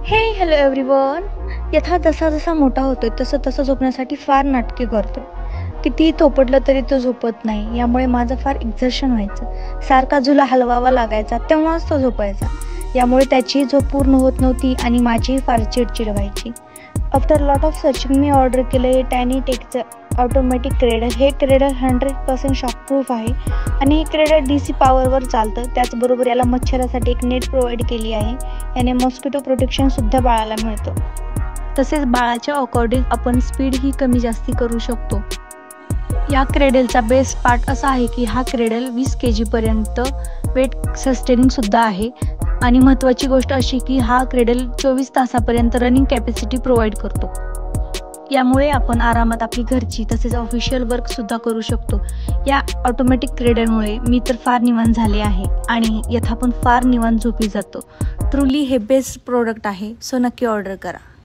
हे hello everyone. यथा जसा जसा मोठा होतोय तसं तसं झोपण्यासाठी फार नाटके करतोय. कितीही थोपटलं तरी तो झोपत नाही. यामुळे माझं फार एक्झर्शन व्हायचं. सारखा झुला हलवावा लागायचा तेव्हाच तो झोपायचा. यामुळे त्याचीही झोप पूर्ण होत नव्हती आणि माझीही फार चिडचिड व्हायची. After lot of searching me order केलं हे टायनी टेकचं ऑटोमॅटिक क्रेडल. हे क्रेडल 100% शॉकप्रूफ आहे आणि हे क्रेडल DC पॉवरवर चालतं. त्याचबरोबर याला मच्छरासाठी एक नेट प्रोव्हाइड केली आहे. याने मॉस्किटो प्रोटेक्शनसुद्धा बाळाला मिळतं. तसेच बाळाच्या अकॉर्डिंग आपण स्पीडही कमी जास्ती करू शकतो. या क्रेडलचा बेस्ट पार्ट असा आहे की हा क्रेडल 20 kg पर्यंत वेट सस्टेनिंगसुद्धा आहे. आणि महत्त्वाची गोष्ट अशी की हा क्रेडल 24 तासापर्यंत रनिंग कॅपॅसिटी प्रोव्हाइड करतो. यामुळे आपण आरामात आपली घरची तसेच ऑफिशियल वर्कसुद्धा करू शकतो. या ऑटोमॅटिक क्रेडलमुळे मी तर फार निवांत झाले आहे आणि यथा पण फार निवांत झोपी जातो. ट्रुली हे बेस्ट प्रोडक्ट आहे. सो नक्की ऑर्डर करा.